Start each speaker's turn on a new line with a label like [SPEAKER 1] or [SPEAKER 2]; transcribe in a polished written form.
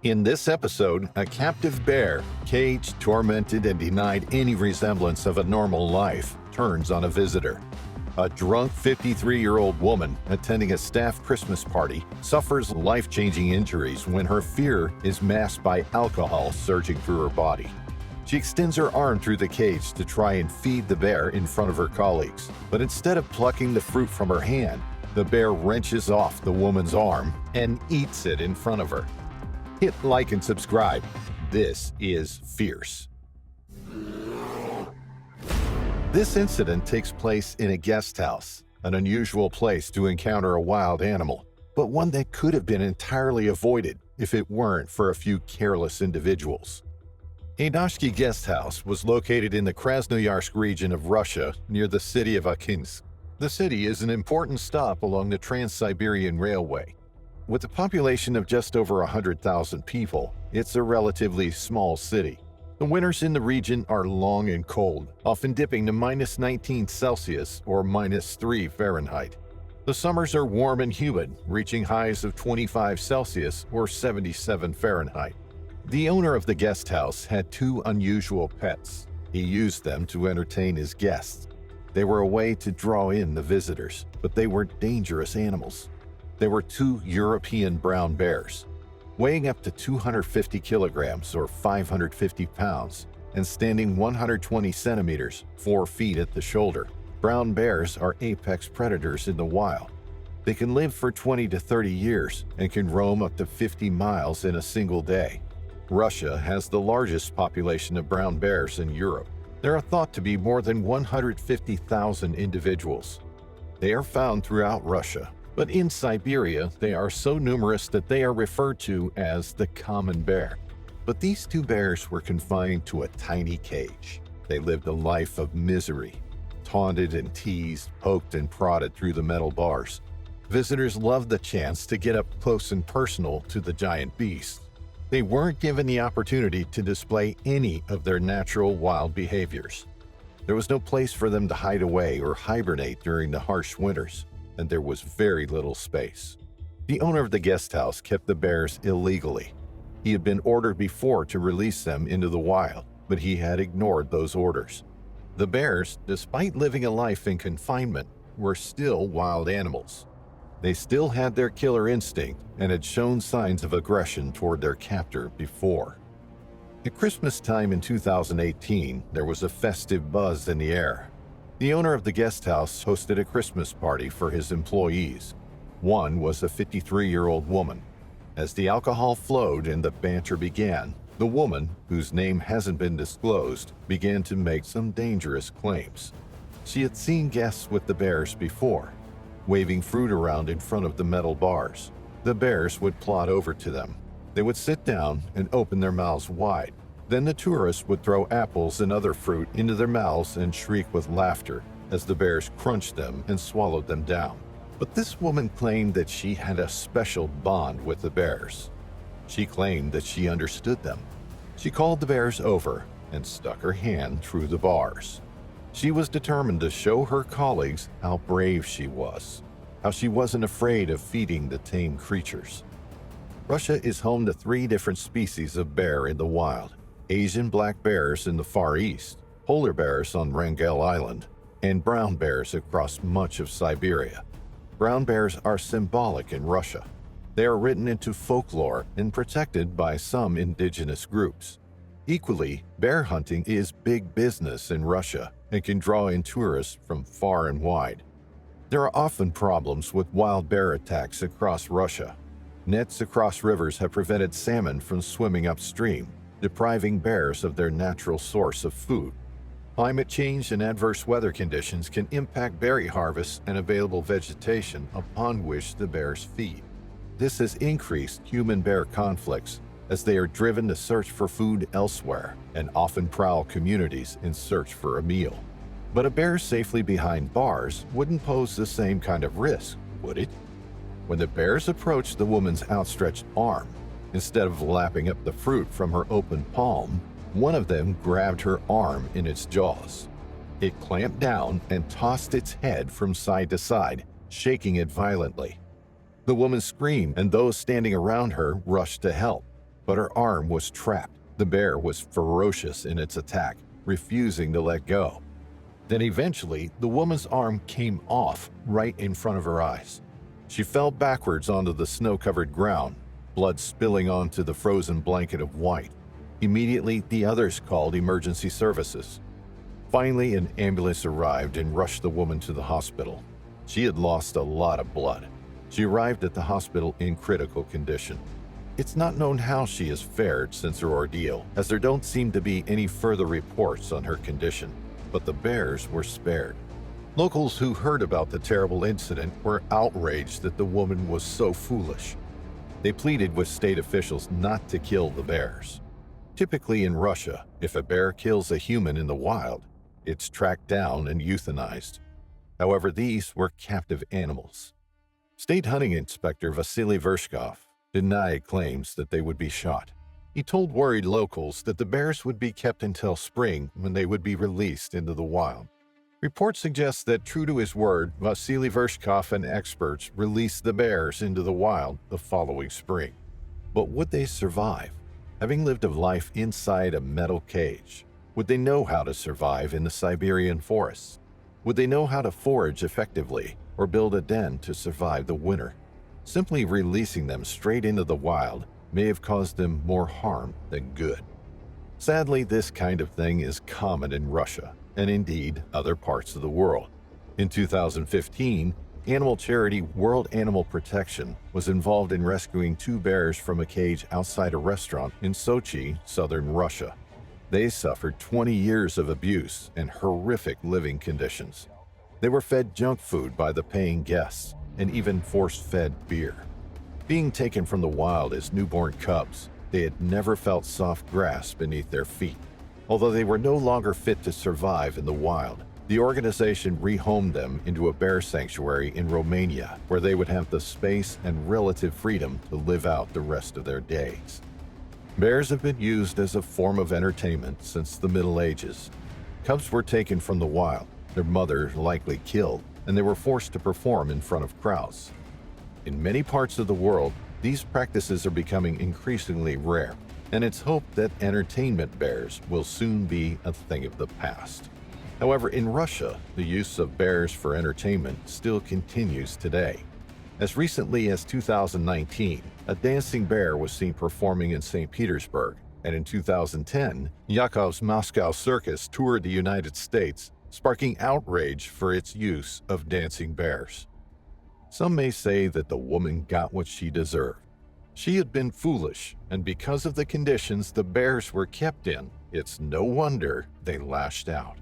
[SPEAKER 1] In this episode, a captive bear, caged, tormented, and denied any resemblance of a normal life, turns on a visitor. A drunk 53-year-old woman attending a staff Christmas party suffers life-changing injuries when her fear is masked by alcohol surging through her body. She extends her arm through the cage to try and feed the bear in front of her colleagues, but instead of plucking the fruit from her hand, the bear wrenches off the woman's arm and eats it in front of her. Hit like and subscribe. This is fierce. This incident takes place in a guest house, an unusual place to encounter a wild animal, but one that could have been entirely avoided if it weren't for a few careless individuals. A Dashki guest house was located in the Krasnoyarsk region of Russia near the city of Akinsk. The city is an important stop along the Trans-Siberian Railway. With a population of just over 100,000 people, it's a relatively small city. The winters in the region are long and cold, often dipping to -19 Celsius or -3 Fahrenheit. The summers are warm and humid, reaching highs of 25 Celsius or 77 Fahrenheit. The owner of the guest house had two unusual pets. He used them to entertain his guests. They were a way to draw in the visitors, but they were dangerous animals. They were two European brown bears, weighing up to 250 kilograms or 550 pounds, and standing 120 centimeters, 4 feet at the shoulder. Brown bears are apex predators in the wild. They can live for 20 to 30 years and can roam up to 50 miles in a single day. Russia has the largest population of brown bears in Europe. There are thought to be more than 150,000 individuals. They are found throughout Russia, but in Siberia they are so numerous that they are referred to as the common bear. But these two bears were confined to a tiny cage. They lived a life of misery, taunted and teased, poked and prodded through the metal bars. Visitors loved the chance to get up close and personal to the giant beast. They weren't given the opportunity to display any of their natural wild behaviors. There was no place for them to hide away or hibernate during the harsh winters, and there was very little space. The owner of the guest house kept the bears illegally. He had been ordered before to release them into the wild, but he had ignored those orders. The bears, despite living a life in confinement, were still wild animals. They still had their killer instinct and had shown signs of aggression toward their captor before. At Christmas time in 2018, there was a festive buzz in the air. The owner of the guest house hosted a Christmas party for his employees. One was a 53-year-old woman. As the alcohol flowed and the banter began, the woman, whose name hasn't been disclosed, began to make some dangerous claims. She had seen guests with the bears before, waving fruit around in front of the metal bars. The bears would plod over to them. They would sit down and open their mouths wide. Then the tourists would throw apples and other fruit into their mouths and shriek with laughter as the bears crunched them and swallowed them down. But this woman claimed that she had a special bond with the bears. She claimed that she understood them. She called the bears over and stuck her hand through the bars. She was determined to show her colleagues how brave she was, how she wasn't afraid of feeding the tame creatures. Russia is home to 3 different species of bear in the wild: Asian black bears in the Far East, polar bears on Wrangel Island, and brown bears across much of Siberia. Brown bears are symbolic in Russia. They are written into folklore and protected by some indigenous groups. Equally, bear hunting is big business in Russia and can draw in tourists from far and wide. There are often problems with wild bear attacks across Russia. Nets across rivers have prevented salmon from swimming upstream, depriving bears of their natural source of food. Climate change and adverse weather conditions can impact berry harvests and available vegetation upon which the bears feed. This has increased human-bear conflicts as they are driven to search for food elsewhere and often prowl communities in search for a meal. But a bear safely behind bars wouldn't pose the same kind of risk, would it? When the bears approached the woman's outstretched arm, instead of lapping up the fruit from her open palm, one of them grabbed her arm in its jaws. It clamped down and tossed its head from side to side, shaking it violently. The woman screamed, and those standing around her rushed to help. but her arm was trapped. The bear was ferocious in its attack, refusing to let go. Then eventually, the woman's arm came off right in front of her eyes. She fell backwards onto the snow-covered ground, blood spilling onto the frozen blanket of white. Immediately, the others called emergency services. Finally, an ambulance arrived and rushed the woman to the hospital. She had lost a lot of blood. She arrived at the hospital in critical condition. It's not known how she has fared since her ordeal, as there don't seem to be any further reports on her condition, but the bears were spared. Locals who heard about the terrible incident were outraged that the woman was so foolish. They pleaded with state officials not to kill the bears. Typically in Russia, if a bear kills a human in the wild, it's tracked down and euthanized. However, these were captive animals. State hunting inspector Vasily Vershkov denied claims that they would be shot. He told worried locals that the bears would be kept until spring when they would be released into the wild. Reports suggest that, true to his word, Vasily Vershkov and experts released the bears into the wild the following spring. But would they survive? Having lived a life inside a metal cage, would they know how to survive in the Siberian forests? Would they know how to forage effectively or build a den to survive the winter? Simply releasing them straight into the wild may have caused them more harm than good. Sadly, this kind of thing is common in Russia and indeed other parts of the world. In 2015, animal charity World Animal Protection was involved in rescuing 2 bears from a cage outside a restaurant in Sochi, southern Russia. They suffered 20 years of abuse and horrific living conditions. They were fed junk food by the paying guests and even force-fed beer. Being taken from the wild as newborn cubs, they had never felt soft grass beneath their feet. Although they were no longer fit to survive in the wild, the organization rehomed them into a bear sanctuary in Romania, where they would have the space and relative freedom to live out the rest of their days. Bears have been used as a form of entertainment since the Middle Ages. Cubs were taken from the wild, their mother likely killed, and they were forced to perform in front of crowds. In many parts of the world, these practices are becoming increasingly rare, and it's hoped that entertainment bears will soon be a thing of the past. However, in Russia, the use of bears for entertainment still continues today. As recently as 2019, a dancing bear was seen performing in St. Petersburg, and in 2010, Yakov's Moscow Circus toured the United States, sparking outrage for its use of dancing bears. Some may say that the woman got what she deserved. She had been foolish, and because of the conditions the bears were kept in, it's no wonder they lashed out.